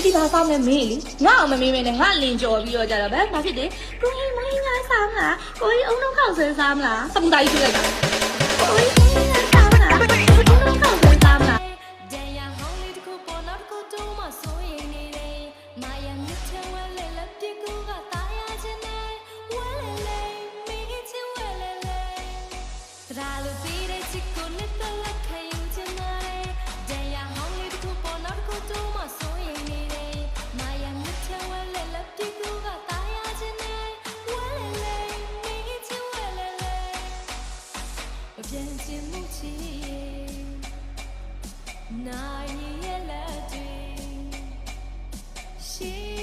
တီဘာစားမလဲမေးလေငါ့အောင်မမေးမဲနဲ့ငါလင်ကြော်ပြီးတော့ကြတော့ဗဲဘာဖြစ်တယ်ကိုကြီးမိုင်းငါစားမလားကိုကြီးအုံလုံးခောက်ဆွဲစားမလားစပူတာကြီးဖြစ်လိုက်တာကိုကြီးမိုင်းငါစားမလားကိုကြီးအုံလုံးခောက်ဆွဲစားမလား那一夜了，对，心。